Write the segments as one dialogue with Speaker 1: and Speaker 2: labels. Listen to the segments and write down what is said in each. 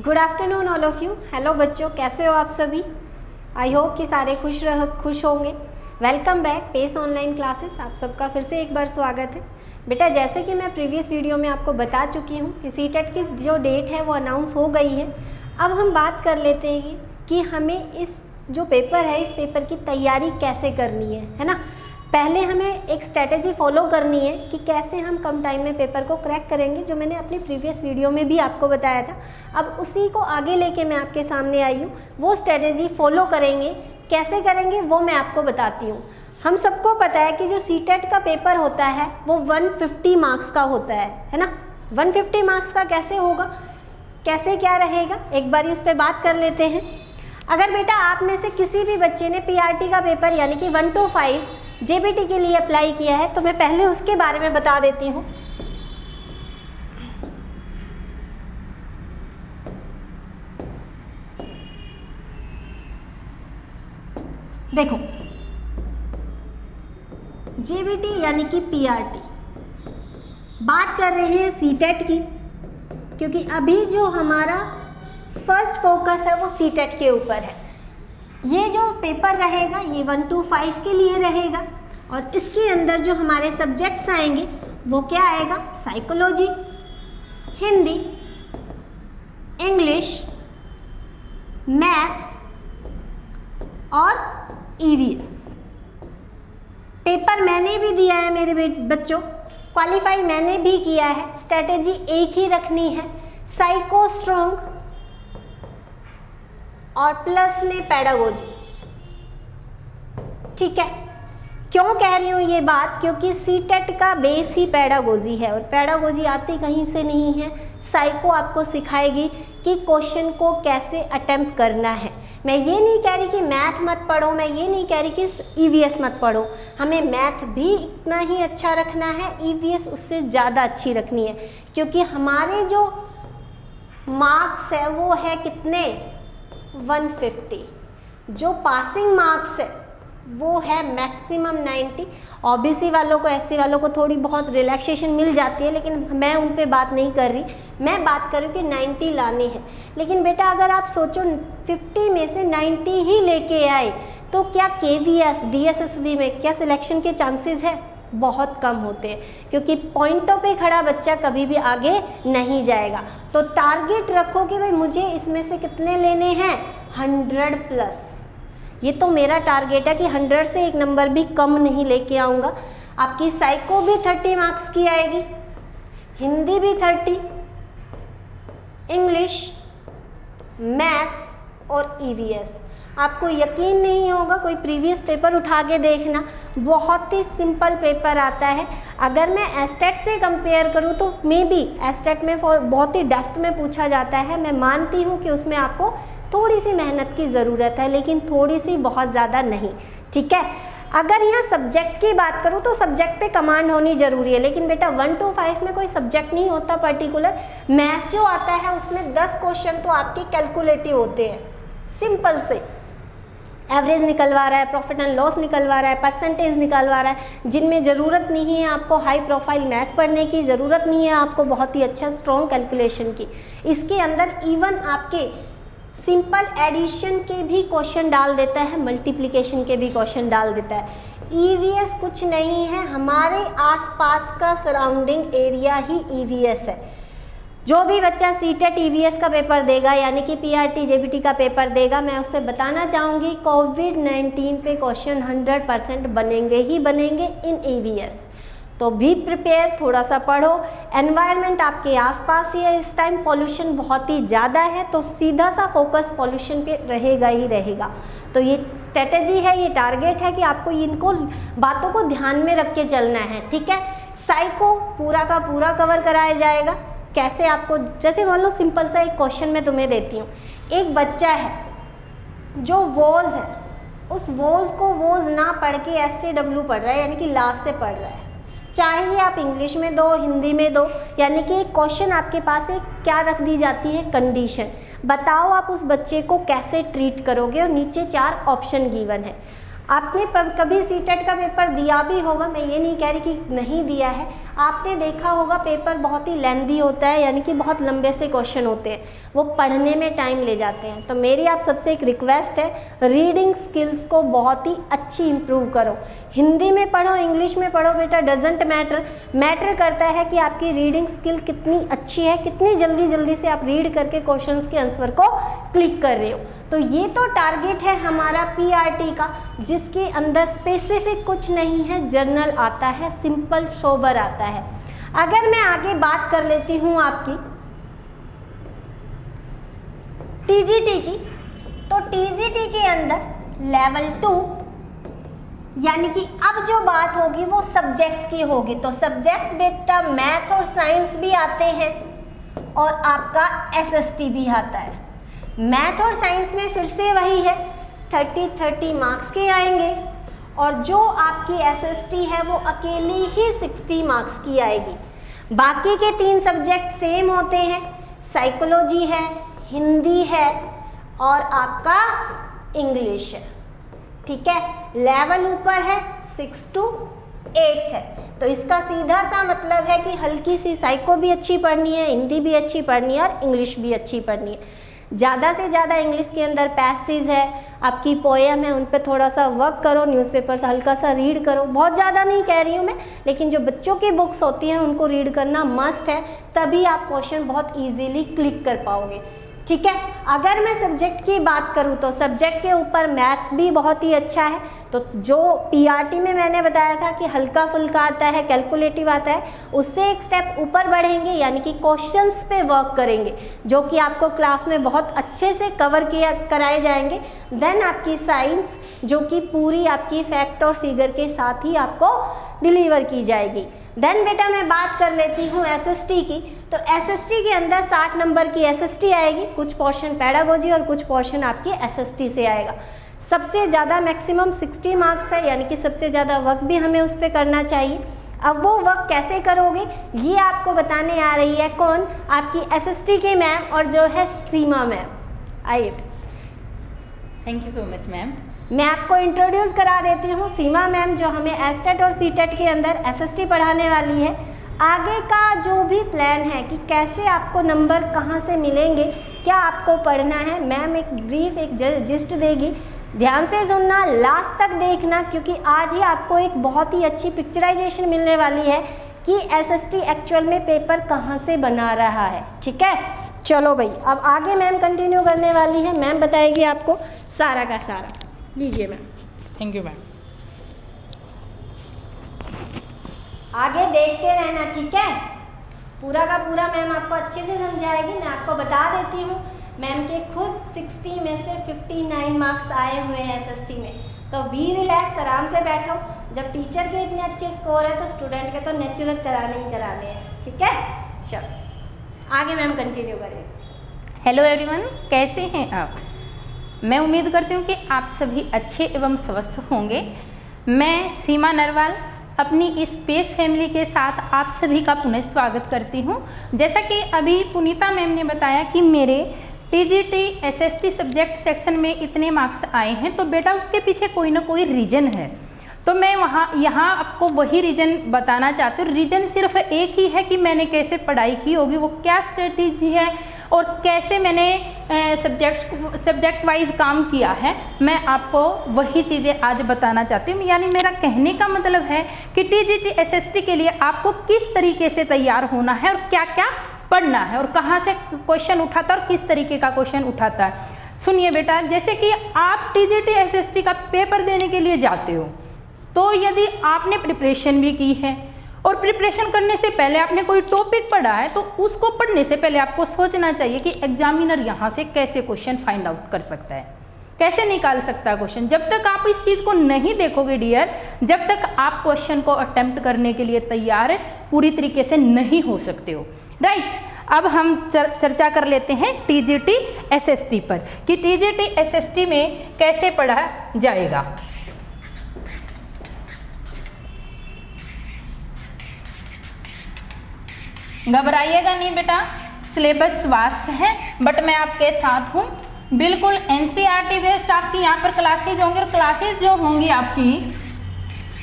Speaker 1: Good afternoon all of you. Hello बच्चों, कैसे हो आप सभी? आई होप कि सारे खुश होंगे। Welcome back Pace online classes. आप सबका फिर से एक बार स्वागत है। बेटा, जैसे कि मैं प्रीवियस वीडियो में आपको बता चुकी हूँ कि सीटेट की जो डेट है वो अनाउंस हो गई है। अब हम बात कर लेते हैं कि हमें इस जो पेपर है, इस पेपर की तैयारी कैसे करनी है ना। पहले हमें एक स्ट्रैटेजी फॉलो करनी है कि कैसे हम कम टाइम में पेपर को क्रैक करेंगे, जो मैंने अपनी प्रीवियस वीडियो में भी आपको बताया था। अब उसी को आगे लेके मैं आपके सामने आई हूँ। वो स्ट्रैटेजी फॉलो करेंगे, कैसे करेंगे वो मैं आपको बताती हूँ। हम सबको पता है कि जो सीटेट का पेपर होता है वो 150 मार्क्स का होता है ना। 150 मार्क्स का कैसे होगा, कैसे क्या रहेगा, एक बार उस पर बात कर लेते हैं। अगर बेटा आप में से किसी भी बच्चे ने पीआरटी का पेपर यानी कि 1 to 5 जेबीटी के लिए अप्लाई किया है तो मैं पहले उसके बारे में बता देती हूँ। देखो, जेबीटी यानी कि पीआरटी, बात कर रहे हैं सीटेट की, क्योंकि अभी जो हमारा फर्स्ट फोकस है वो सीटेट के ऊपर है। ये जो पेपर रहेगा ये 1 to 5 के लिए रहेगा और इसके अंदर जो हमारे सब्जेक्ट्स आएंगे वो क्या आएगा, साइकोलॉजी, हिंदी, इंग्लिश, मैथ्स और ईवीएस। पेपर मैंने भी दिया है मेरे बच्चों, क्वालिफाई मैंने भी किया है। स्ट्रैटेजी एक ही रखनी है, साइको स्ट्रॉन्ग और प्लस में पेडागोजी। ठीक है, क्यों कह रही हूँ ये बात, क्योंकि सीटेट का बेस ही पेडागोजी है और पेडागोजी आती कहीं से नहीं है। साइको आपको सिखाएगी कि क्वेश्चन को कैसे अटेम्प्ट करना है। मैं ये नहीं कह रही कि मैथ मत पढ़ो, मैं ये नहीं कह रही कि ईवीएस मत पढ़ो। हमें मैथ भी इतना ही अच्छा रखना है, ईवीएस उससे ज़्यादा अच्छी रखनी है, क्योंकि हमारे जो मार्क्स है वो है कितने, 150। जो पासिंग मार्क्स है वो है मैक्सिमम 90। ओबीसी वालों को, एससी वालों को थोड़ी बहुत रिलैक्सेशन मिल जाती है, लेकिन मैं उन पे बात नहीं कर रही। मैं बात कर रही हूँ कि 90 लाने हैं। लेकिन बेटा अगर आप सोचो 50 में से 90 ही लेके आए तो क्या केवीएस डीएसएसबी में क्या सिलेक्शन के चांसेस है? बहुत कम होते हैं, क्योंकि पॉइंटों पे खड़ा बच्चा कभी भी आगे नहीं जाएगा। तो टारगेट रखो कि भाई मुझे इसमें से कितने लेने हैं, 100+। ये तो मेरा टारगेट है कि 100 से एक नंबर भी कम नहीं लेके आऊँगा। आपकी साइको भी 30 मार्क्स की आएगी, हिंदी भी 30, इंग्लिश, मैथ्स और ईवीएस। आपको यकीन नहीं होगा, कोई प्रीवियस पेपर उठा के देखना, बहुत ही सिंपल पेपर आता है। अगर मैं एस्टेट से कंपेयर करूँ तो मे बी एस्टेट में बहुत ही डेप्थ में पूछा जाता है। मैं मानती हूँ कि उसमें आपको थोड़ी सी मेहनत की ज़रूरत है, लेकिन थोड़ी सी, बहुत ज़्यादा नहीं। ठीक है, अगर यहाँ सब्जेक्ट की बात करूँ तो सब्जेक्ट पे कमांड होनी ज़रूरी है, लेकिन बेटा 1 to 5 में कोई सब्जेक्ट नहीं होता पर्टिकुलर। मैथ जो आता है उसमें 10 क्वेश्चन तो आपके कैलकुलेटिव होते हैं, सिंपल से एवरेज निकलवा रहा है, प्रॉफिट एंड लॉस निकलवा रहा है, परसेंटेज निकलवा रहा है, जिनमें ज़रूरत नहीं है आपको हाई प्रोफाइल मैथ पढ़ने की, ज़रूरत नहीं है आपको बहुत ही अच्छा स्ट्रॉन्ग कैलकुलेशन की। इसके अंदर इवन आपके सिंपल एडिशन के भी क्वेश्चन डाल देता है, मल्टीप्लिकेशन के भी क्वेश्चन डाल देता है। ईवीएस कुछ नहीं है, हमारे आसपास का सराउंडिंग एरिया ही ईवीएस है। जो भी बच्चा सीटेट ईवीएस का पेपर देगा यानी कि पीआरटी जेबीटी का पेपर देगा, मैं उससे बताना चाहूँगी कोविड-19 पे क्वेश्चन 100% बनेंगे ही बनेंगे इन ईवीएस। तो भी प्रिपेयर, थोड़ा सा पढ़ो। एनवायरनमेंट आपके आसपास ही है, इस टाइम पॉल्यूशन बहुत ही ज़्यादा है, तो सीधा सा फोकस पॉल्यूशन पे रहेगा ही रहेगा। तो ये स्ट्रेटेजी है, ये टारगेट है कि आपको इनको बातों को ध्यान में रख के चलना है। ठीक है, साइको पूरा का पूरा कवर कराया जाएगा। कैसे आपको, जैसे मान लो सिंपल सा एक क्वेश्चन मैं तुम्हें देती हूँ। एक बच्चा है जो वोज है, उस वोज को वोज ना पढ़ के SCW पढ़ रहा है, यानी कि लास्ट से पढ़ रहा है। चाहिए आप इंग्लिश में दो, हिंदी में दो, यानी कि एक क्वेश्चन आपके पास एक क्या रख दी जाती है, कंडीशन। बताओ आप उस बच्चे को कैसे ट्रीट करोगे और नीचे 4 ऑप्शन गिवन है। आपने कभी सीटेट का पेपर दिया भी होगा, मैं ये नहीं कह रही कि नहीं दिया है, आपने देखा होगा पेपर बहुत ही लेंदी होता है, यानी कि बहुत लंबे से क्वेश्चन होते हैं, वो पढ़ने में टाइम ले जाते हैं। तो मेरी आप सबसे एक रिक्वेस्ट है, रीडिंग स्किल्स को बहुत ही अच्छी इम्प्रूव करो। हिंदी में पढ़ो, इंग्लिश में पढ़ो बेटा, डजेंट मैटर करता है कि आपकी रीडिंग स्किल कितनी अच्छी है, कितनी जल्दी से आप रीड करके क्वेश्चंस के आंसर को क्लिक कर रहे हो। तो ये तो टारगेट है हमारा पीआरटी का, जिसके अंदर स्पेसिफिक कुछ नहीं है, जनरल आता है, सिंपल सोबर आता है। अगर मैं आगे बात कर लेती हूँ आपकी टीजीटी की, तो टीजीटी के अंदर लेवल 2, यानी कि अब जो बात होगी वो सब्जेक्ट्स की होगी। तो सब्जेक्ट्स बेटा मैथ और साइंस भी आते हैं और आपका एसएसटी भी आता है। मैथ और साइंस में फिर से वही है, 30 मार्क्स के आएंगे, और जो आपकी एसएसटी है वो अकेली ही 60 मार्क्स की आएगी। बाकी के 3 सब्जेक्ट सेम होते हैं, साइकोलॉजी है, हिंदी है और आपका इंग्लिश है। ठीक है, लेवल ऊपर है 6 to 8 है। तो इसका सीधा सा मतलब है कि हल्की सी साइको भी अच्छी पढ़नी है, हिंदी भी अच्छी पढ़नी है और इंग्लिश भी अच्छी पढ़नी है। ज़्यादा से ज़्यादा इंग्लिश के अंदर पैसेज है, आपकी पोएम है, उन पे थोड़ा सा वर्क करो, न्यूज़पेपर से हल्का सा रीड करो। बहुत ज़्यादा नहीं कह रही हूँ मैं, लेकिन जो बच्चों की बुक्स होती हैं उनको रीड करना मस्ट है, तभी आप क्वेश्चन बहुत ईजीली क्लिक कर पाओगे। ठीक है, अगर मैं सब्जेक्ट की बात करूँ तो सब्जेक्ट के ऊपर मैथ्स भी बहुत ही अच्छा है। तो जो पीआरटी में मैंने बताया था कि हल्का फुल्का आता है, कैलकुलेटिव आता है, उससे एक स्टेप ऊपर बढ़ेंगे, यानी कि क्वेश्चंस पे वर्क करेंगे, जो कि आपको क्लास में बहुत अच्छे से कवर कराए जाएंगे। देन आपकी साइंस, जो कि पूरी आपकी फैक्ट और फिगर के साथ ही आपको डिलीवर की जाएगी। देन बेटा मैं बात कर लेती हूँ एसएसटी की। तो एसएसटी के अंदर 60 नंबर की एसएसटी आएगी, कुछ पोर्शन पेडागोजी और कुछ पोर्शन आपकी एसएसटी से आएगा। सबसे ज़्यादा मैक्सिमम 60 मार्क्स है, यानी कि सबसे ज़्यादा वर्क भी हमें उस पर करना चाहिए। अब वो वर्क कैसे करोगे ये आपको बताने आ रही है कौन, आपकी एसएसटी की मैम और जो है सीमा मैम। आइए,
Speaker 2: thank you so much ma'am.
Speaker 1: मैं आपको इंट्रोड्यूस करा देती हूँ सीमा मैम, जो हमें एस्टेट और सीटेट के अंदर एसएसटी पढ़ाने वाली है। आगे का जो भी प्लान है कि कैसे आपको नंबर कहाँ से मिलेंगे, क्या आपको पढ़ना है, मैम एक ब्रीफ एक जिस्ट देगी, ध्यान से सुनना, लास्ट तक देखना, क्योंकि आज ही आपको एक बहुत ही अच्छी पिक्चराइजेशन मिलने वाली है कि एसएसटी एक्चुअल में पेपर कहाँ से बना रहा है। ठीक है, चलो भाई, अब आगे मैम कंटिन्यू करने वाली है, मैम बताएगी आपको सारा का सारा। लीजिए मैम।
Speaker 2: Thank you ma'am.
Speaker 1: आगे देखते रहना, ठीक है, पूरा का पूरा मैम आपको अच्छे से समझाएगी। मैं आपको बता देती हूँ, मैम के खुद 60 में से 59 मार्क्स आए हुए हैं एसएसटी में। तो बी रिलैक्स, आराम से बैठो। जब टीचर के इतने अच्छे स्कोर है तो स्टूडेंट के तो नेचुरल कराने ही कराने हैं। ठीक है, चलो आगे मैम कंटिन्यू करें।
Speaker 2: हेलो एवरीवन, कैसे हैं आप? मैं उम्मीद करती हूँ कि आप सभी अच्छे एवं स्वस्थ होंगे। मैं सीमा नरवाल अपनी इस पेज फैमिली के साथ आप सभी का पुनः स्वागत करती हूँ। जैसा कि अभी पुनीता मैम ने बताया कि मेरे टीजीटी एसएसटी सब्जेक्ट सेक्शन में इतने मार्क्स आए हैं, तो बेटा उसके पीछे कोई ना कोई रीज़न है। तो मैं यहाँ आपको वही रीज़न बताना चाहती हूँ। रीज़न सिर्फ एक ही है कि कैसे पढ़ाई की होगी, वो क्या स्ट्रेटेजी है और कैसे मैंने सब्जेक्ट वाइज काम किया है, मैं आपको वही चीज़ें आज बताना चाहती हूँ। यानी मेरा कहने का मतलब है कि टीजीटी एसएसटी के लिए आपको किस तरीके से तैयार होना है और क्या क्या पढ़ना है और कहाँ से क्वेश्चन उठाता है और किस तरीके का क्वेश्चन उठाता है। सुनिए बेटा, जैसे कि आप टीजीटी एसएसटी का पेपर देने के लिए जाते हो, तो यदि आपने प्रिपरेशन भी की है और प्रिपरेशन करने से पहले आपने कोई टॉपिक पढ़ा है, तो उसको पढ़ने से पहले आपको सोचना चाहिए कि एग्जामिनर यहाँ से कैसे क्वेश्चन फाइंड आउट कर सकता है, कैसे निकाल सकता है क्वेश्चन। जब तक आप इस चीज़ को नहीं देखोगे डियर, जब तक आप क्वेश्चन को अटेम्प्ट करने के लिए तैयार पूरी तरीके से नहीं हो सकते हो। राइट, अब हम चर्चा कर लेते हैं टीजीटी एसएसटी पर कि टीजीटी एसएसटी में कैसे पढ़ा जाएगा। घबराइएगा नहीं बेटा, सिलेबस वास्ट है, बट मैं आपके साथ हूँ। बिल्कुल एनसीईआरटी बेस्ड आपकी यहाँ पर क्लासेज होंगी, और क्लासेज जो होंगी आपकी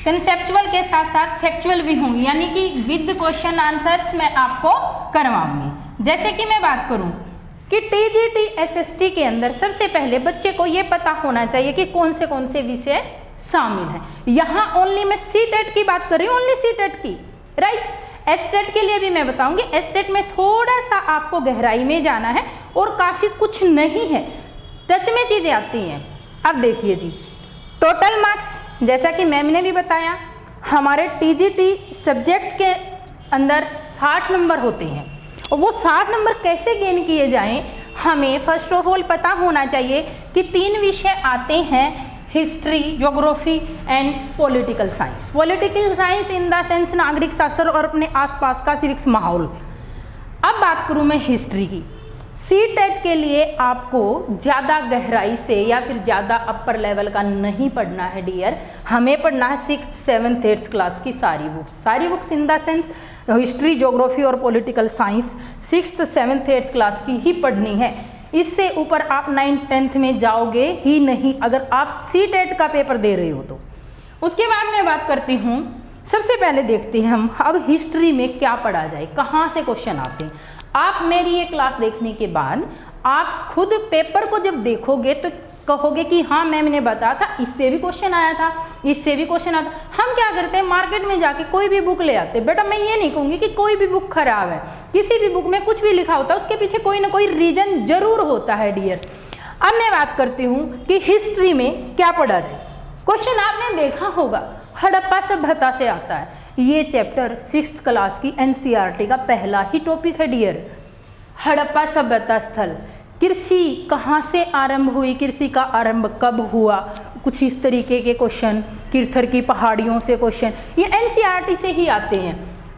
Speaker 2: कंसेप्चुअल के साथ साथ फैक्चुअल भी होंगी, यानी कि विद क्वेश्चन आंसर्स मैं आपको करवाऊंगी। जैसे कि मैं बात करूं कि टीजीटी एसएसटी के अंदर सबसे पहले बच्चे को ये पता होना चाहिए कि कौन से विषय शामिल हैं। यहाँ ओनली मैं सीटेट की बात कर रही हूँ, ओनली सीटेट की, राइट। एचटेट के लिए भी मैं बताऊंगी। एचटेट में थोड़ा सा आपको गहराई में जाना है और काफ़ी कुछ नहीं है, टच में चीज़ें आती हैं। अब देखिए जी, टोटल मार्क्स जैसा कि मैम ने भी बताया, हमारे टीजीटी सब्जेक्ट के अंदर 60 नंबर होते हैं, और वो 60 नंबर कैसे गेन किए जाएं, हमें फर्स्ट ऑफ ऑल पता होना चाहिए कि 3 विषय आते हैं, history, geography and political science. Political science in the sense नागरिक शास्त्र और अपने आसपास का सिविक्स माहौल। अब बात करूं मैं हिस्ट्री की, सीटेट के लिए आपको ज़्यादा गहराई से या फिर ज़्यादा अपर लेवल का नहीं पढ़ना है डियर, हमें पढ़ना है 6th 7th 8th क्लास की सारी books in the sense history, geography और political science 6th 7th 8th class की ही पढ़नी है। इससे ऊपर आप 9th 10th में जाओगे ही नहीं अगर आप सीटेट का पेपर दे रहे हो तो। उसके बाद मैं बात करती हूँ, सबसे पहले देखते हैं हम अब हिस्ट्री में क्या पढ़ा जाए, कहाँ से क्वेश्चन आते हैं। आप मेरी ये क्लास देखने के बाद आप खुद पेपर को जब देखोगे तो कहोगे कि हाँ मैम ने बताया था, इससे भी क्वेश्चन आया था, इससे भी क्वेश्चन आया था। हम क्या करते हैं, मार्केट में जाके कोई भी बुक ले आते हैं। बेटा मैं ये नहीं कहूँगी कि कोई भी बुक खराब है, किसी भी बुक में कुछ भी लिखा होता है उसके पीछे कोई ना कोई रीजन जरूर होता है डियर। अब मैं बात करती हूँ कि हिस्ट्री में क्या पढ़ा जाए। क्वेश्चन आपने देखा होगा, हड़प्पा सभ्यता से आता है। ये चैप्टर 6th क्लास की एनसीईआरटी का पहला ही टॉपिक है डियर। हड़प्पा सभ्यता स्थल, कृषि कहाँ से आरंभ हुई, कृषि का आरंभ कब हुआ, कुछ इस तरीके के क्वेश्चन, किरथर की पहाड़ियों से क्वेश्चन, ये एनसीईआरटी से ही आते हैं।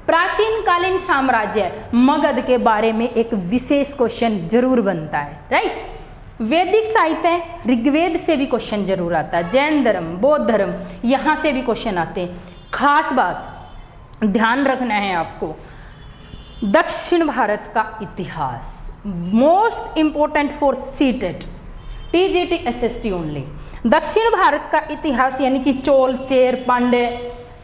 Speaker 2: प्राचीन कालीन साम्राज्य मगध के बारे में एक विशेष क्वेश्चन जरूर बनता है, राइट। वैदिक साहित्य ऋग्वेद से भी क्वेश्चन जरूर आता है। जैन धर्म, बौद्ध धर्म, यहाँ से भी क्वेश्चन आते हैं। खास बात ध्यान रखना है आपको, दक्षिण भारत का इतिहास most important for CTET TGT SST only. दक्षिण भारत का इतिहास यानी कि चोल, चेर, पांडे,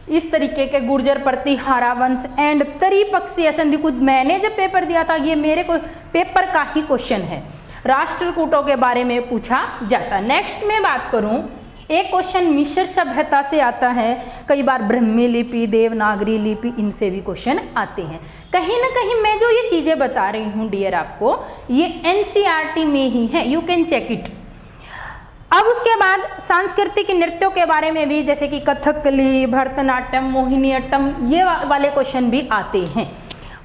Speaker 2: इस तरीके के गुर्जर, प्रतिहारा वंश एंड तरीपक्षीय संधि। कुछ मैंने जब पेपर दिया था, ये मेरे को पेपर का ही क्वेश्चन है, राष्ट्रकूटों के बारे में पूछा जाता। नेक्स्ट में बात करूं, एक क्वेश्चन मिस्र सभ्यता से आता है, कई बार ब्रह्मी लिपि, देवनागरी लिपि, इनसे भी क्वेश्चन आते हैं। कहीं ना कहीं मैं जो ये चीज़ें बता रही हूँ डियर आपको, ये एनसीईआरटी में ही है, यू कैन चेक इट। अब उसके बाद सांस्कृतिक नृत्यों के बारे में भी, जैसे कि कथकली, भरतनाट्यम, मोहिनीअट्टम, ये वाले क्वेश्चन भी आते हैं।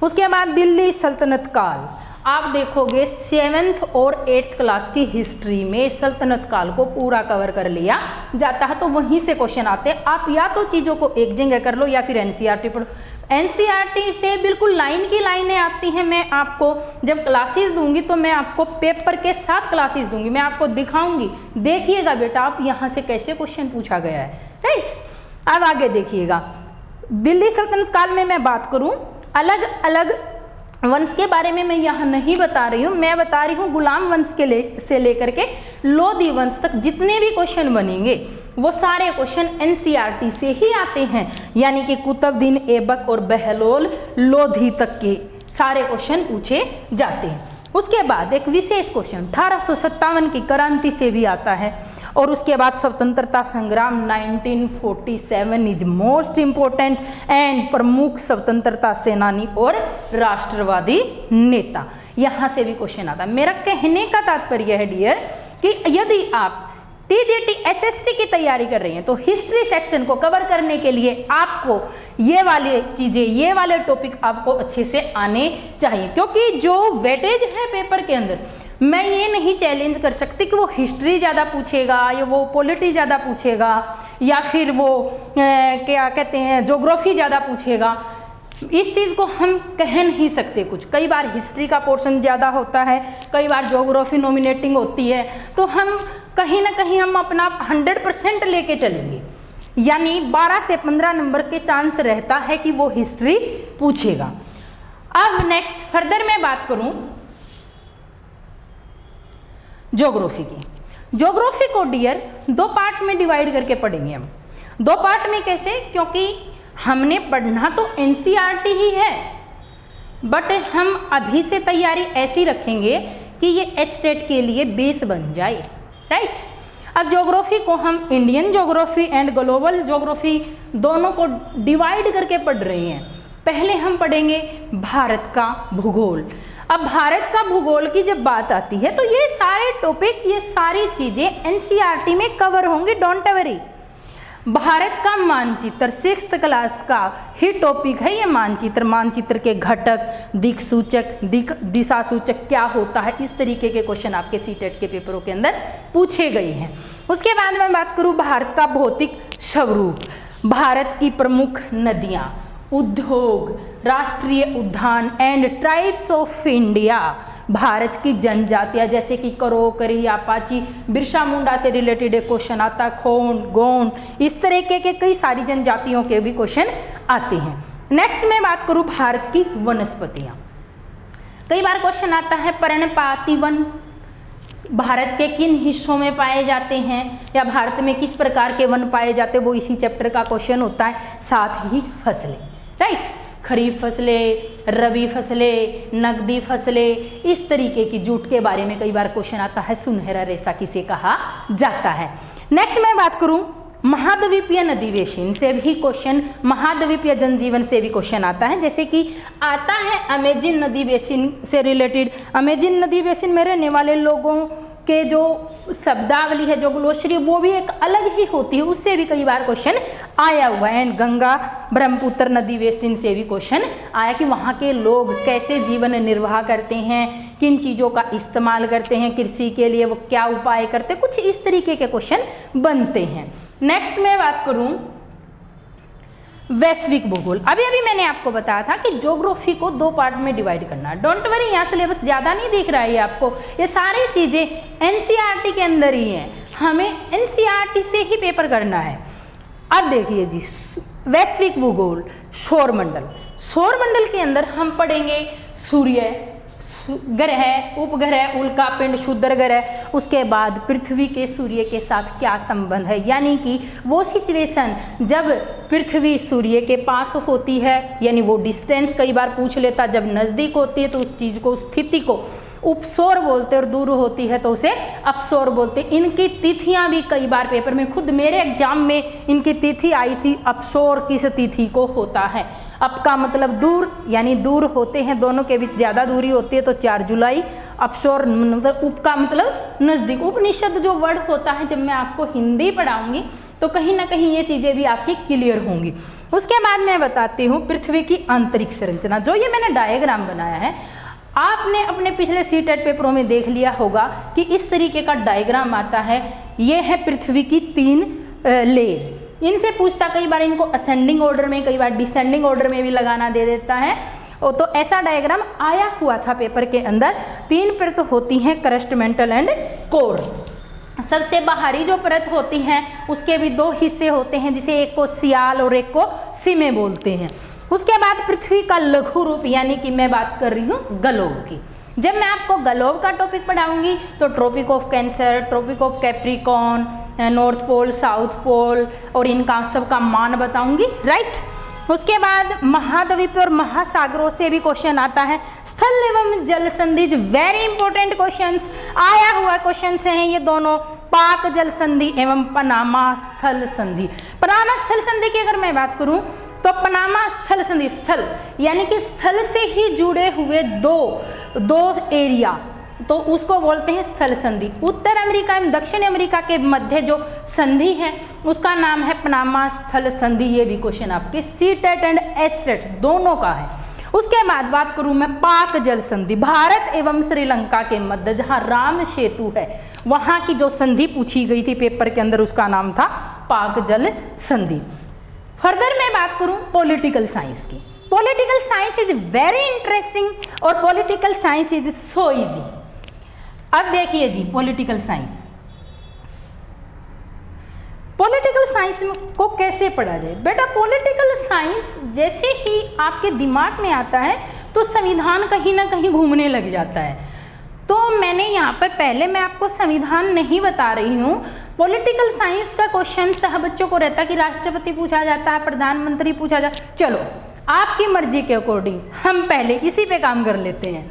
Speaker 2: उसके बाद दिल्ली सल्तनत काल, आप देखोगे 7th और 8th क्लास की हिस्ट्री में सल्तनत काल को पूरा कवर कर लिया जाता है, तो वहीं से क्वेश्चन आते हैं। आप या तो चीज़ों को एक जगह कर लो या फिर एनसीईआरटी पढ़ो। एनसीईआरटी से बिल्कुल लाइन की लाइनें आती हैं। मैं आपको जब क्लासेस दूंगी तो मैं आपको पेपर के साथ क्लासेस दूंगी, मैं आपको दिखाऊंगी, देखिएगा बेटा आप यहाँ से कैसे क्वेश्चन पूछा गया है, राइट। अब आगे देखिएगा, दिल्ली सल्तनत काल में मैं बात करूँ, अलग अलग वंश के बारे में मैं यहाँ नहीं बता रही हूँ, मैं बता रही हूँ गुलाम वंश के से लेकर के लोधी वंश तक जितने भी क्वेश्चन बनेंगे वो सारे क्वेश्चन एनसीईआरटी से ही आते हैं। यानी कि कुतुबुद्दीन ऐबक और बहलोल लोधी तक के सारे क्वेश्चन पूछे जाते हैं। उसके बाद एक विशेष क्वेश्चन 1857 की क्रांति से भी आता है, और उसके बाद स्वतंत्रता संग्राम 1947 इज मोस्ट इम्पोर्टेंट एंड प्रमुख स्वतंत्रता सेनानी और राष्ट्रवादी नेता, यहाँ से भी क्वेश्चन आता है। मेरा कहने का तात्पर्य है डियर कि यदि आप टीजीटी एसएसटी की तैयारी कर रही हैं तो हिस्ट्री सेक्शन को कवर करने के लिए आपको ये वाली चीज़ें, ये वाले टॉपिक आपको अच्छे से आने चाहिए, क्योंकि जो वेटेज है पेपर के अंदर, मैं ये नहीं चैलेंज कर सकती कि वो हिस्ट्री ज़्यादा पूछेगा या वो पॉलिटी ज़्यादा पूछेगा या फिर वो क्या कहते हैं ज्योग्राफी ज़्यादा पूछेगा। इस चीज़ को हम कह नहीं सकते कुछ। कई बार हिस्ट्री का पोर्शन ज़्यादा होता है, कई बार ज्योग्राफी नॉमिनेटिंग होती है, तो हम कहीं ना कहीं हम अपना 100% लेके चलेंगे, यानी 12 से 15 नंबर के चांस रहता है कि वो हिस्ट्री पूछेगा। अब नेक्स्ट फर्दर मैं बात करूं ज्योग्राफी की। ज्योग्राफी को डियर 2 पार्ट में डिवाइड करके पढ़ेंगे हम। 2 पार्ट में कैसे? क्योंकि हमने पढ़ना तो एनसीईआरटी ही है, बट हम अभी से तैयारी ऐसी रखेंगे कि ये एचटेट के लिए बेस बन जाए, राइट। अब ज्योग्राफी को हम Indian geography and global geography दोनों को डिवाइड करके पढ़ रहे हैं। पहले हम पढ़ेंगे भारत का भूगोल। अब भारत का भूगोल की जब बात आती है तो ये सारे टॉपिक, ये सारी चीज़ें एनसीईआरटी में कवर होंगी, डोंट वरी। भारत का मानचित्र 6th क्लास का ही टॉपिक है ये मानचित्र। मानचित्र के घटक, दिक सूचक, दिशा सूचक क्या होता है, इस तरीके के क्वेश्चन आपके सीटेट के पेपरों के अंदर पूछे गए हैं। उसके बाद मैं बात करूँ भारत का भौतिक स्वरूप, भारत की प्रमुख नदियाँ, उद्योग, राष्ट्रीय उद्यान and tribes of India, Bharat की जनजातियां जैसे कि करो, करी, अपाची, बिरसा मुंडा से रिलेटेड एक क्वेश्चन आता है, खोन, गोंड, इस तरीके के कई सारी जनजातियों के भी क्वेश्चन आते हैं। नेक्स्ट मैं बात करूं भारत की वनस्पतियां। कई बार क्वेश्चन आता है पर्णपाती वन भारत के किन हिस्सों में पाए जाते हैं, या भारत में किस प्रकार के वन पाए जाते हैं, वो इसी चैप्टर का क्वेश्चन होता है। साथ ही फसलें, राइट, खरीफ फसलें, रबी फसलें, नकदी फसलें, इस तरीके की जूट के बारे में कई बार क्वेश्चन आता है। सुनहरा रेशा किसे कहा जाता है। नेक्स्ट मैं बात करूं महाद्वीपीय नदी बेसिन से भी क्वेश्चन, महाद्वीपीय जनजीवन से भी क्वेश्चन आता है। जैसे कि आता है अमेजिन नदी बेसिन से रिलेटेड। अमेजिन नदी बेसिन में रहने वाले लोगों के जो शब्दावली है, जो ग्लोसरी, वो भी एक अलग ही होती है, उससे भी कई बार क्वेश्चन आया हुआ है। एंड गंगा ब्रह्मपुत्र नदी बेसिन से भी क्वेश्चन आया कि वहाँ के लोग कैसे जीवन निर्वाह करते हैं, किन चीज़ों का इस्तेमाल करते हैं कृषि के लिए, वो क्या उपाय करते हैं, कुछ इस तरीके के क्वेश्चन बनते हैं। नेक्स्ट मैं बात करूँ वैश्विक भूगोल। अभी अभी मैंने आपको बताया था कि ज्योग्राफी को 2 पार्ट में डिवाइड करना। डोंट वरी, यहाँ सिलेबस ज़्यादा नहीं दिख रहा है आपको, ये सारी चीज़ें एनसीईआरटी के अंदर ही हैं, हमें एनसीईआरटी से ही पेपर करना है। अब देखिए जी, वैश्विक भूगोल, सौरमंडल। सौरमंडल के अंदर हम पढ़ेंगे सूर्य, ग्रह, उपग्रह, उल्का पिंड, क्षुद्र ग्रह, उसके बाद पृथ्वी के सूर्य के साथ क्या संबंध है, यानी कि वो सिचुएशन जब पृथ्वी सूर्य के पास होती है, यानी वो डिस्टेंस कई बार पूछ लेता, जब नज़दीक होती है तो उस चीज़ को, उस स्थिति को उपसौर बोलते हैं, और दूर होती है तो उसे अपसौर बोलते हैं। इनकी तिथियां भी कई बार पेपर में, खुद मेरे एग्जाम में इनकी तिथि आई थी, अपसौर किस तिथि को होता है। अप का मतलब दूर, यानी दूर होते हैं, दोनों के बीच ज़्यादा दूरी होती है तो 4 जुलाई। अपसौर मतलब उप का मतलब नज़दीक। उपनिषद जो वर्ड होता है, जब मैं आपको हिंदी पढ़ाऊंगी तो कहीं ना कहीं ये चीज़ें भी आपकी क्लियर होंगी। उसके बाद मैं बताती हूँ पृथ्वी की आंतरिक संरचना। जो ये मैंने डायग्राम बनाया है, आपने अपने पिछले सीटेट पेपरों में देख लिया होगा कि इस तरीके का डायग्राम आता है। ये है पृथ्वी की 3 लेयर। इनसे पूछता कई बार, इनको असेंडिंग ऑर्डर में, कई बार डिसेंडिंग ऑर्डर में भी लगाना दे देता है। तो ऐसा डायग्राम आया हुआ था पेपर के अंदर। 3 परत होती हैं, क्रस्ट, मेंटल एंड कोर। सबसे बाहरी जो परत होती है उसके भी 2 हिस्से होते हैं, जिसे एक को सियाल और एक को सीमे बोलते हैं। उसके बाद पृथ्वी का लघु रूप, यानी कि मैं बात कर रही हूँ ग्लोब की। जब मैं आपको ग्लोब का टॉपिक पढ़ाऊंगी तो Tropic of Cancer, Tropic of Capricorn, North Pole, South Pole, और इनका सबका मान बताऊंगी, राइट। उसके बाद महाद्वीप और महासागरों से भी क्वेश्चन आता है। स्थल एवं जल संधि, वेरी इंपॉर्टेंट क्वेश्चंस आया हुआ क्वेश्चंस हैं ये दोनों, पाक जल संधि एवं पनामा स्थल संधि। पनामा स्थल संधि की अगर मैं बात करूं तो पनामा स्थल संधि, स्थल यानी कि स्थल से ही जुड़े हुए दो एरिया, तो उसको बोलते हैं स्थल संधि। उत्तर अमेरिका एवं दक्षिण अमेरिका के मध्य जो संधि है उसका नाम है पनामा स्थल संधि। ये भी क्वेश्चन आपके सीटेट एंड एचटेट दोनों का है। उसके बाद बात करूं मैं पाक जल संधि, भारत एवं श्रीलंका के मध्य जहां राम सेतु है, वहां की जो संधि पूछी गई थी पेपर के अंदर, उसका नाम था पाक जल संधि। फर्दर मैं बात करूं पॉलिटिकल साइंस की। Political science is very interesting और political science is so easy. अब देखिए जी, पॉलिटिकल साइंस, पॉलिटिकल साइंस को कैसे पढ़ा जाए। बेटा पॉलिटिकल साइंस जैसे ही आपके दिमाग में आता है तो संविधान कहीं ना कहीं घूमने लग जाता है। तो मैंने यहाँ पर पहले मैं आपको संविधान नहीं बता रही हूँ। पॉलिटिकल साइंस का क्वेश्चन सब बच्चों को रहता है कि राष्ट्रपति पूछा जाता है, प्रधानमंत्री पूछा जाता है। चलो आपकी मर्जी के अकॉर्डिंग हम पहले इसी पे काम कर लेते हैं।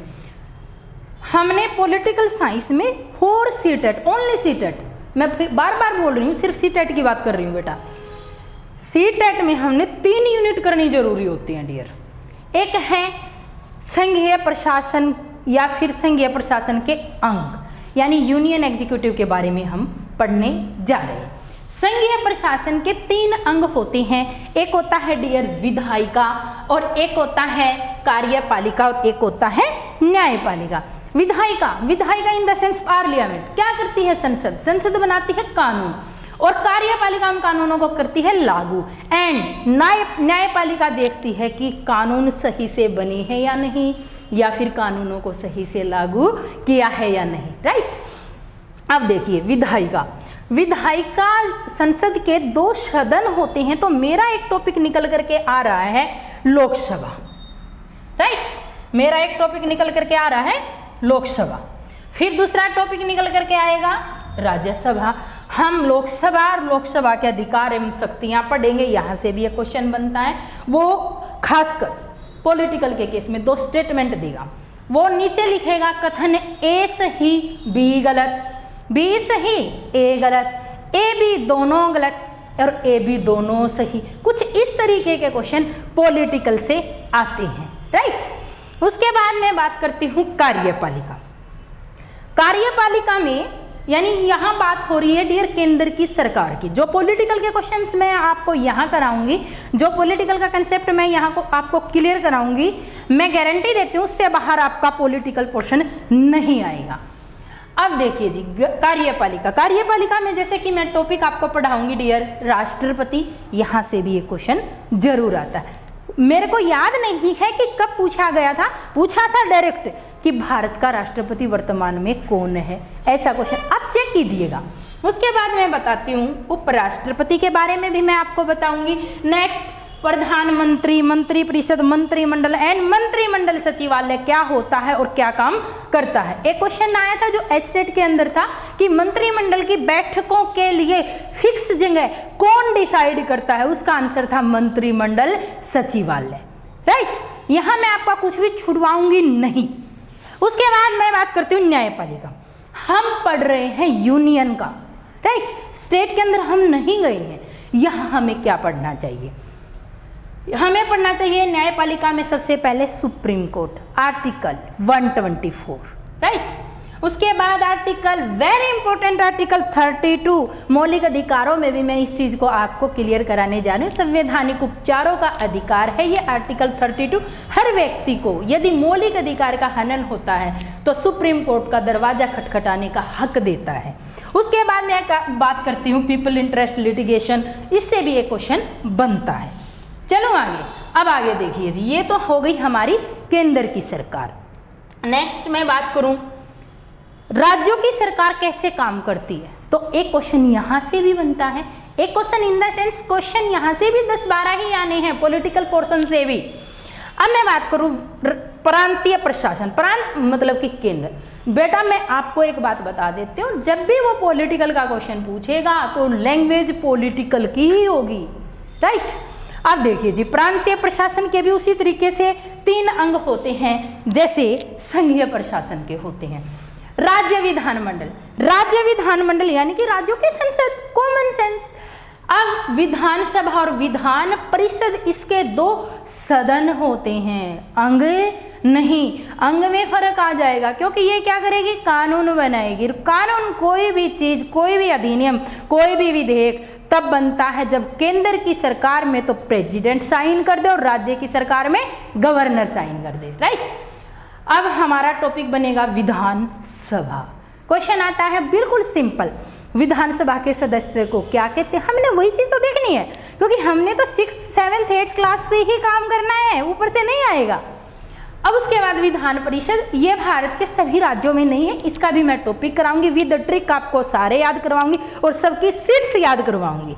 Speaker 2: हमने पॉलिटिकल साइंस में 4 सीटेट, ओनली सीटेट, मैं बार बार बोल रही हूँ, सिर्फ सीटेट की बात कर रही हूँ बेटा। सीटेट में हमने 3 यूनिट करनी जरूरी होती है डियर। एक है संघीय प्रशासन या फिर संघीय प्रशासन के अंग, यानी यूनियन एग्जीक्यूटिव के बारे में हम पढ़ने जा रहे हैं। संघीय प्रशासन के 3 अंग होते हैं। एक होता है डियर विधायिका, और एक होता है कार्यपालिका, और एक होता है न्यायपालिका। विधायिका इन द सेंस पार्लियामेंट, क्या करती है? संसद बनाती है कानून, और कार्यपालिका उन कानूनों को करती है लागू। एंड न्यायपालिका देखती है कि कानून सही से बने हैं या नहीं, या फिर कानूनों को सही से लागू किया है या नहीं। राइट। अब देखिए विधायिका संसद के 2 सदन होते हैं। तो मेरा एक टॉपिक निकल करके आ रहा है लोकसभा। राइट, मेरा एक टॉपिक निकल करके आ रहा है लोकसभा। फिर दूसरा टॉपिक निकल करके आएगा राज्यसभा। हम लोकसभा और लोकसभा के अधिकार एवं शक्तियां पढ़ेंगे। यहाँ से भी एक क्वेश्चन बनता है, वो खासकर पॉलिटिकल के केस में 2 स्टेटमेंट देगा। वो नीचे लिखेगा कथन ए सही बी गलत, बी सही ए गलत, ए बी दोनों गलत और ए बी दोनों सही। कुछ इस तरीके के क्वेश्चन पॉलिटिकल से आते हैं। राइट। उसके बाद मैं बात करती हूँ कार्यपालिका में, यानी यहाँ बात हो रही है डियर केंद्र की सरकार की। जो पॉलिटिकल के क्वेश्चंस मैं आपको यहाँ कराऊंगी, जो पॉलिटिकल का कंसेप्ट मैं यहाँ को आपको क्लियर कराऊंगी, मैं गारंटी देती हूँ उससे बाहर आपका पॉलिटिकल पोर्शन नहीं आएगा। अब देखिए जी कार्यपालिका में जैसे कि मैं टॉपिक आपको पढ़ाऊंगी डियर राष्ट्रपति, यहाँ से भी एक क्वेश्चन जरूर आता है। मेरे को याद नहीं है कि कब पूछा गया था, पूछा था डायरेक्ट कि भारत का राष्ट्रपति वर्तमान में कौन है, ऐसा क्वेश्चन आप चेक कीजिएगा। उसके बाद मैं बताती हूँ उपराष्ट्रपति के बारे में भी मैं आपको बताऊंगी। नेक्स्ट प्रधानमंत्री, मंत्रिपरिषद, मंत्रिमंडल एंड मंत्रिमंडल सचिवालय क्या होता है और क्या काम करता है। एक क्वेश्चन आया था जो एचटेट के अंदर था कि मंत्रिमंडल की बैठकों के लिए फिक्स जगह कौन डिसाइड करता है, उसका आंसर था मंत्रिमंडल सचिवालय। राइट, यहां मैं आपका कुछ भी छुड़वाऊंगी नहीं। उसके बाद मैं बात करती हूँ न्यायपालिका। हम पढ़ रहे हैं यूनियन का, राइट, स्टेट के अंदर हम नहीं गए हैं। यहां हमें क्या पढ़ना चाहिए? हमें पढ़ना चाहिए न्यायपालिका में सबसे पहले सुप्रीम कोर्ट, आर्टिकल 124। राइट। उसके बाद आर्टिकल, वेरी इंपॉर्टेंट, आर्टिकल 32 मौलिक अधिकारों में भी मैं इस चीज को आपको क्लियर कराने जा रही हूँ। संवैधानिक उपचारों का अधिकार है ये आर्टिकल 32। हर व्यक्ति को यदि मौलिक अधिकार का हनन होता है तो सुप्रीम कोर्ट का दरवाजा खटखटाने का हक देता है। उसके बाद मैं बात करती हूँ पीपल इंटरेस्ट लिटिगेशन, इससे भी एक क्वेश्चन बनता है। चलो आगे। अब आगे देखिए जी, ये तो हो गई हमारी केंद्र की सरकार। नेक्स्ट मैं बात करूं राज्यों की सरकार कैसे काम करती है, तो एक क्वेश्चन यहां से भी बनता है। एक question in the sense question यहां से भी 10-12 ही आने हैं पॉलिटिकल पोर्शन से भी। अब मैं बात करूं प्रांतीय प्रशासन, प्रांत मतलब कि केंद्र। बेटा मैं आपको एक बात बता देती हूँ, जब भी वो पॉलिटिकल का क्वेश्चन पूछेगा तो लैंग्वेज पॉलिटिकल की ही होगी। राइट। अब देखिए जी, प्रांतीय प्रशासन के भी उसी तरीके से 3 अंग होते हैं जैसे संघीय प्रशासन के होते हैं। राज्य विधानमंडल यानी कि राज्यों की संसद, कॉमन सेंस। अब विधानसभा और विधान परिषद, इसके 2 सदन होते हैं, अंग नहीं। अंग में फर्क आ जाएगा क्योंकि ये क्या करेगी, कानून बनाएगी। कानून कोई भी चीज, कोई भी अधिनियम, कोई भी विधेयक तब बनता है जब केंद्र की सरकार में तो प्रेसिडेंट साइन कर दे और राज्य की सरकार में गवर्नर साइन कर दे। राइट। अब हमारा टॉपिक बनेगा विधानसभा। क्वेश्चन आता है बिल्कुल सिंपल, विधानसभा के सदस्य को क्या कहते हैं? हमने वही चीज तो देखनी है क्योंकि हमने तो 6th, 7th, 8th क्लास पे ही काम करना है, ऊपर से नहीं आएगा। अब उसके बाद विधान परिषद, ये भारत के सभी राज्यों में नहीं है, इसका भी मैं टॉपिक कराऊंगी विद ट्रिक, आपको सारे याद करवाऊंगी और सबकी सीट्स याद करवाऊंगी।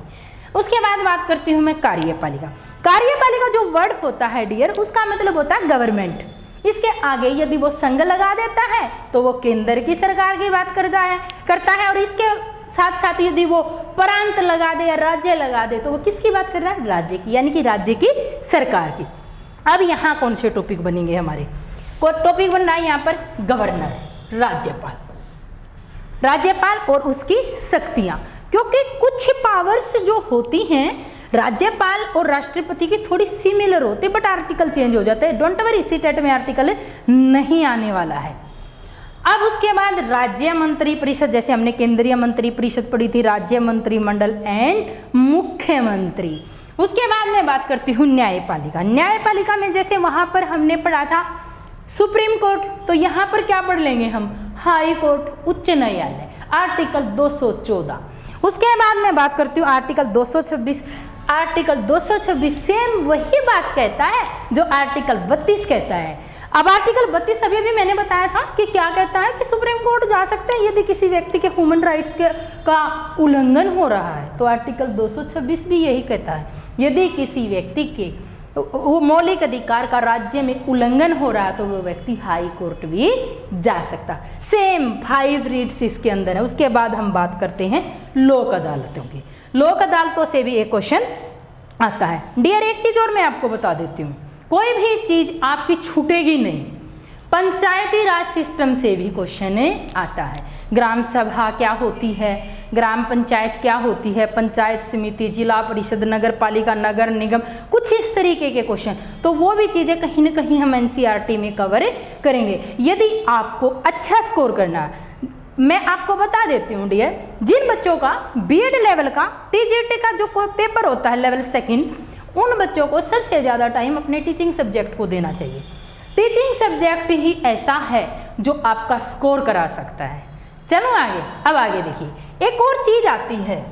Speaker 2: उसके बाद बात करती हूँ मैं कार्यपालिका। कार्यपालिका जो वर्ड होता है डियर, उसका मतलब होता है गवर्नमेंट। इसके आगे यदि वो संघ लगा देता है तो वो केंद्र की सरकार की बात करता है और इसके साथ साथ यदि वो प्रांत लगा दे या राज्य लगा दे तो वो किसकी बात कर रहा है? राज्य की, यानी कि राज्य की सरकार की। अब यहाँ कौन से टॉपिक बनेंगे हमारे? टॉपिक बन रहा है यहाँ पर गवर्नर, राज्यपाल और उसकी शक्तियाँ, क्योंकि कुछ पावर्स जो होती हैं राज्यपाल और राष्ट्रपति की थोड़ी सिमिलर होती है, बट आर्टिकल चेंज हो जाते हैं। डोंट वरी, इसी टेट में आर्टिकल नहीं आने वाला है। अब उसके बाद राज्य मंत्री परिषद, जैसे हमने केंद्रीय मंत्री परिषद पढ़ी थी, राज्य मंत्रिमंडल एंड मुख्यमंत्री। उसके बाद मैं बात करती हूँ न्यायपालिका। न्यायपालिका में जैसे वहाँ पर हमने पढ़ा था सुप्रीम कोर्ट, तो यहाँ पर क्या पढ़ लेंगे हम? हाई कोर्ट, उच्च न्यायालय, आर्टिकल 214। उसके बाद मैं बात करती हूँ आर्टिकल 226। आर्टिकल 226 सेम वही बात कहता है जो आर्टिकल 32 कहता है। अब आर्टिकल 32 अभी भी मैंने बताया था कि क्या कहता है कि सुप्रीम कोर्ट जा सकते हैं यदि किसी व्यक्ति के ह्यूमन राइट्स का उल्लंघन हो रहा है। तो आर्टिकल 226 भी यही कहता है, यदि किसी व्यक्ति के वो मौलिक अधिकार का राज्य में उल्लंघन हो रहा है तो वो व्यक्ति हाई कोर्ट भी जा सकता। सेम 5 रीड्स इसके अंदर है। उसके बाद हम बात करते हैं लोक अदालतों की। लोक अदालतों से भी एक क्वेश्चन आता है। डियर, एक चीज और मैं आपको बता देती हूँ, कोई भी चीज आपकी छूटेगी नहीं। पंचायती राज सिस्टम से भी क्वेश्चन आता है। ग्राम सभा क्या होती है, ग्राम पंचायत क्या होती है, पंचायत समिति, जिला परिषद, नगर पालिका, नगर निगम, कुछ इस तरीके के क्वेश्चन। तो वो भी चीज़ें कहीं ना कहीं हम एनसीईआरटी में कवर करेंगे। यदि आपको अच्छा स्कोर करना है, मैं आपको बता देती हूँ डियर, जिन बच्चों का बीएड लेवल का टीजीटी का जो पेपर होता है लेवल 2, उन बच्चों को सबसे ज़्यादा टाइम अपने टीचिंग सब्जेक्ट को देना चाहिए। टीचिंग सब्जेक्ट ही ऐसा है जो आपका स्कोर करा सकता है। चलो आगे। अब आगे देखिए, एक और चीज आती है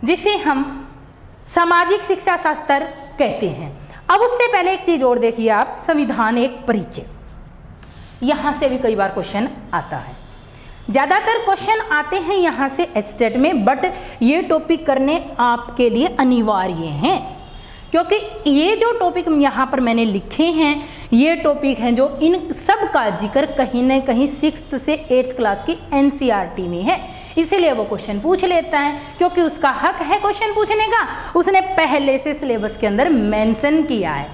Speaker 2: जिसे हम सामाजिक शिक्षा शास्त्र कहते हैं। अब उससे पहले एक चीज और देखिए आप, संविधान एक परिचय। यहां से भी कई बार क्वेश्चन आता है, ज़्यादातर क्वेश्चन आते हैं यहाँ से एचटेट में, बट ये टॉपिक करने आपके लिए अनिवार्य हैं, क्योंकि ये जो टॉपिक यहाँ पर मैंने लिखे हैं ये टॉपिक हैं जो इन सब का जिक्र कहीं ना कहीं 6th से 8th क्लास की एनसीईआरटी में है। इसीलिए वो क्वेश्चन पूछ लेता है, क्योंकि उसका हक है क्वेश्चन पूछने का, उसने पहले से सिलेबस के अंदर मेंशन किया है।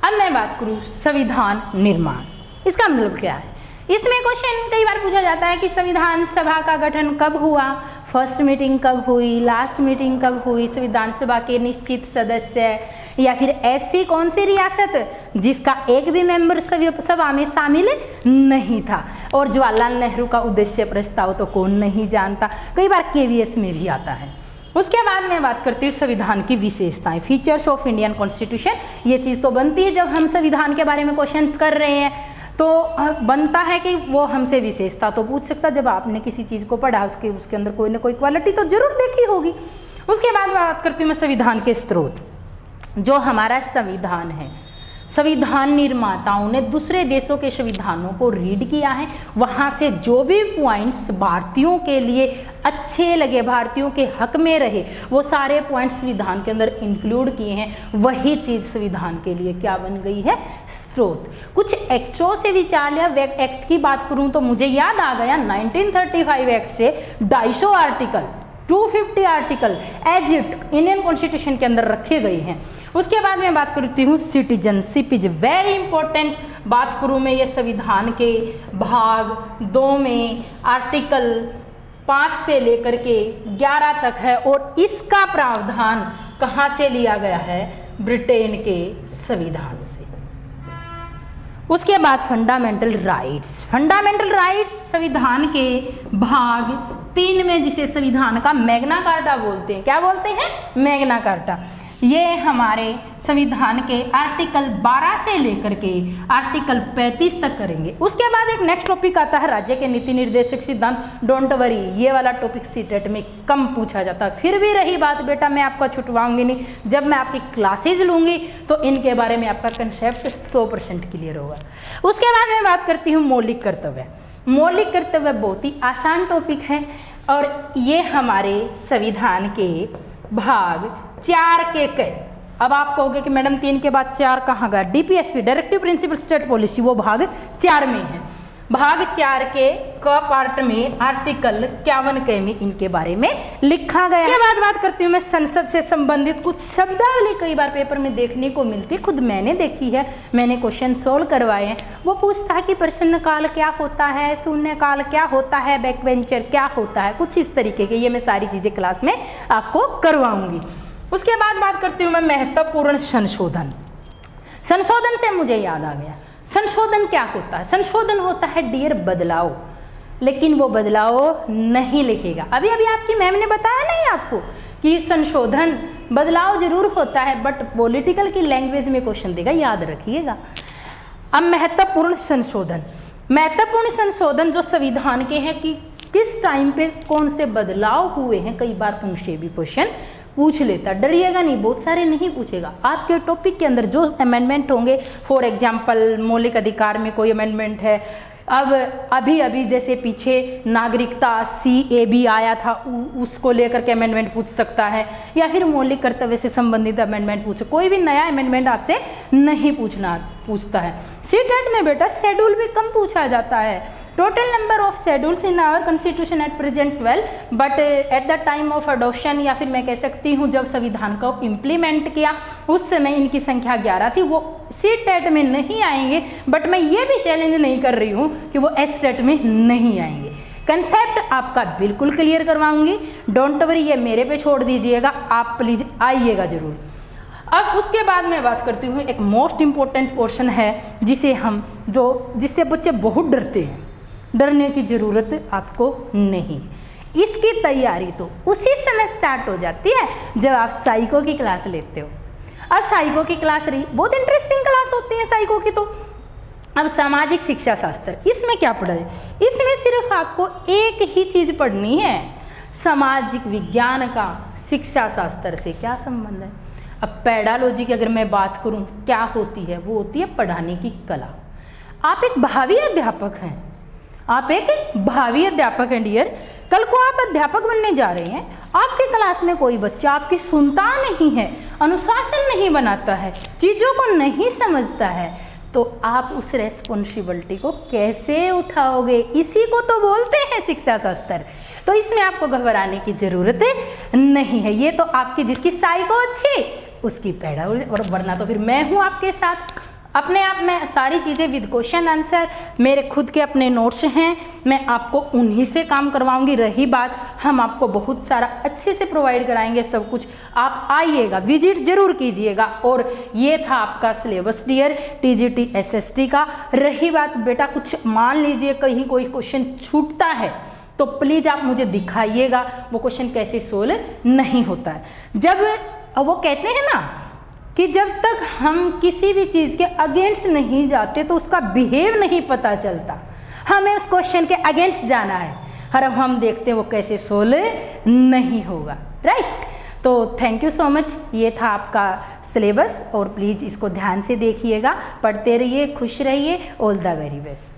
Speaker 2: अब मैं बात करूँ संविधान निर्माण, इसका मतलब क्या है? इसमें क्वेश्चन कई बार पूछा जाता है कि संविधान सभा का गठन कब हुआ, फर्स्ट मीटिंग कब हुई, लास्ट मीटिंग कब हुई, संविधान सभा के निश्चित सदस्य, या फिर ऐसी कौन सी रियासत जिसका एक भी मेंबर सभा में शामिल नहीं था, और जवाहरलाल नेहरू का उद्देश्य प्रस्ताव तो कौन नहीं जानता। कई बार केवीएस में भी आता है। उसके बाद मैं बात करती हूँ संविधान की विशेषताएं, फीचर्स ऑफ इंडियन कॉन्स्टिट्यूशन। ये चीज़ तो बनती है जब हम संविधान के बारे में क्वेश्चन कर रहे हैं, तो बनता है कि वो हमसे विशेषता तो पूछ सकता। जब आपने किसी चीज़ को पढ़ा उसके अंदर कोई ना कोई क्वालिटी तो जरूर देखी होगी। उसके बाद बात करती हूँ मैं संविधान के स्रोत। जो हमारा संविधान है, संविधान निर्माताओं ने दूसरे देशों के संविधानों को रीड किया है, वहाँ से जो भी पॉइंट्स भारतीयों के लिए अच्छे लगे, भारतीयों के हक में रहे, वो सारे पॉइंट्स संविधान के अंदर इंक्लूड किए हैं। वही चीज़ संविधान के लिए क्या बन गई है? स्रोत। कुछ एक्टों से विचार लिया। एक्ट की बात करूँ तो मुझे याद आ गया 1935 एक्ट से 250 article, 250 article as it Indian constitution के अंदर रखे गए हैं। उसके बाद मैं बात करती हूँ सिटीजनशिप इज वेरी इंपॉर्टेंट। बात करूँ मैं ये संविधान के भाग 2 में आर्टिकल 5 से लेकर के 11 तक है, और इसका प्रावधान कहाँ से लिया गया है? ब्रिटेन के संविधान से। उसके बाद फंडामेंटल राइट्स। फंडामेंटल राइट्स संविधान के भाग 3 में, जिसे संविधान का मैग्ना कार्टा बोलते हैं। क्या बोलते हैं? Magna carta. ये हमारे संविधान के आर्टिकल 12 से लेकर के आर्टिकल 35 तक करेंगे। उसके बाद एक नेक्स्ट टॉपिक आता है राज्य के नीति निर्देशक सिद्धांत। डोंट वरी, ये वाला टॉपिक सीटेट में कम पूछा जाता है। फिर भी रही बात बेटा, मैं आपका छुटवाऊंगी नहीं। जब मैं आपकी क्लासेज लूंगी तो इनके बारे में आपका कंसेप्ट 100% क्लियर होगा। उसके बाद मैं बात करती हूँ मौलिक कर्तव्य। मौलिक कर्तव्य बहुत ही आसान टॉपिक है, और ये हमारे संविधान के भाग 4 के अब आप कहोगे कि मैडम 3 के बाद 4 कहाँ गया? DPSP directive principle state policy, वो भाग 4 में है। भाग 4 के क पार्ट में आर्टिकल 51 में इनके बारे में लिखा गया है। के बाद बात करती हूँ मैं संसद से संबंधित कुछ शब्दावली कई बार पेपर में देखने को मिलती, खुद मैंने देखी है, मैंने क्वेश्चन सोल्व करवाए हैं। वो पूछता है कि प्रश्न काल क्या होता है, शून्य काल क्या होता है, बैक वेंचर क्या होता है, कुछ इस तरीके के। ये मैं सारी चीजें क्लास में आपको करवाऊंगी। उसके बाद बात करती हूँ मैं महत्वपूर्ण संशोधन। संशोधन से मुझे याद आ गया, संशोधन क्या होता है? संशोधन होता है डियर बदलाव, लेकिन वो बदलाव नहीं लिखेगा। अभी अभी आपकी मैम ने बताया नहीं आपको कि संशोधन बदलाव जरूर होता है, बट पॉलिटिकल की लैंग्वेज में क्वेश्चन देगा, याद रखिएगा। अब महत्वपूर्ण संशोधन, महत्वपूर्ण संशोधन जो संविधान के हैं कि किस टाइम पे कौन से बदलाव हुए हैं, कई बार उनसे भी क्वेश्चन पूछ लेता। डरिएगा नहीं, बहुत सारे नहीं पूछेगा। आपके टॉपिक के अंदर जो अमेंडमेंट होंगे, फॉर एग्जांपल मौलिक अधिकार में कोई अमेंडमेंट है, अब अभी जैसे पीछे नागरिकता CAB आया था, उसको लेकर के अमेंडमेंट पूछ सकता है, या फिर मौलिक कर्तव्य से संबंधित अमेंडमेंट पूछे। कोई भी नया अमेंडमेंट आपसे नहीं पूछता है। CTET में बेटा शेड्यूल भी कम पूछा जाता है। Total number of schedules in our constitution at present 12, but at the time of adoption, या फिर मैं कह सकती हूँ जब संविधान को इम्प्लीमेंट किया उस समय इनकी संख्या 11 थी। वो CTET में नहीं आएंगे, बट मैं ये भी चैलेंज नहीं कर रही हूँ कि वो STET में नहीं आएंगे। कंसेप्ट आपका बिल्कुल क्लियर करवाऊंगी, डोंट वरी, ये मेरे पे छोड़ दीजिएगा, आप प्लीज आइएगा जरूर। अब उसके बाद मैं बात करती हूँ एक मोस्ट इम्पोर्टेंट पोर्शन है जिससे बच्चे बहुत डरते हैं। डरने की ज़रूरत आपको नहीं, इसकी तैयारी तो उसी समय स्टार्ट हो जाती है जब आप साइको की क्लास लेते हो। अब साइको की क्लास रही, बहुत इंटरेस्टिंग क्लास होती है साइको की। तो अब सामाजिक शिक्षा शास्त्र, इसमें क्या पढ़ा है? इसमें सिर्फ आपको एक ही चीज़ पढ़नी है, सामाजिक विज्ञान का शिक्षा शास्त्र से क्या संबंध है। अब पेडालॉजी की अगर मैं बात करूं, क्या होती है? वो होती है पढ़ाने की कला। आप एक भावी अध्यापक हैं, आप एक भावी अध्यापक हैं डियर। कल को आप अध्यापक बनने जा रहे हैं, आपकी क्लास में कोई बच्चा आपकी सुनता नहीं है, अनुशासन नहीं बनाता है, चीज़ों को नहीं समझता है, तो आप उस रेस्पॉन्सिबिलिटी को कैसे उठाओगे? इसी को तो बोलते हैं शिक्षा शास्त्र। तो इसमें आपको घबराने की ज़रूरत नहीं है। ये तो आपकी जिसकी साइको अच्छी उसकी पैड़ा, और वरना तो फिर मैं हूँ आपके साथ। अपने आप में सारी चीज़ें विद क्वेश्चन आंसर, मेरे खुद के अपने नोट्स हैं, मैं आपको उन्हीं से काम करवाऊंगी। रही बात, हम आपको बहुत सारा अच्छे से प्रोवाइड कराएंगे सब कुछ। आप आइएगा, विजिट जरूर कीजिएगा। और ये था आपका सिलेबस डियर TGT SST का। रही बात बेटा, कुछ मान लीजिए कहीं कोई क्वेश्चन छूटता है तो प्लीज़ आप मुझे दिखाइएगा वो क्वेश्चन कैसे सोल्व नहीं होता है। जब वो कहते हैं ना कि जब तक हम किसी भी चीज़ के अगेंस्ट नहीं जाते तो उसका बिहेव नहीं पता चलता। हमें उस क्वेश्चन के अगेंस्ट जाना है और अब हम देखते हैं वो कैसे सोल्व नहीं होगा, राइट। तो थैंक यू सो मच। ये था आपका सिलेबस और प्लीज़ इसको ध्यान से देखिएगा, पढ़ते रहिए, खुश रहिए। All the very best.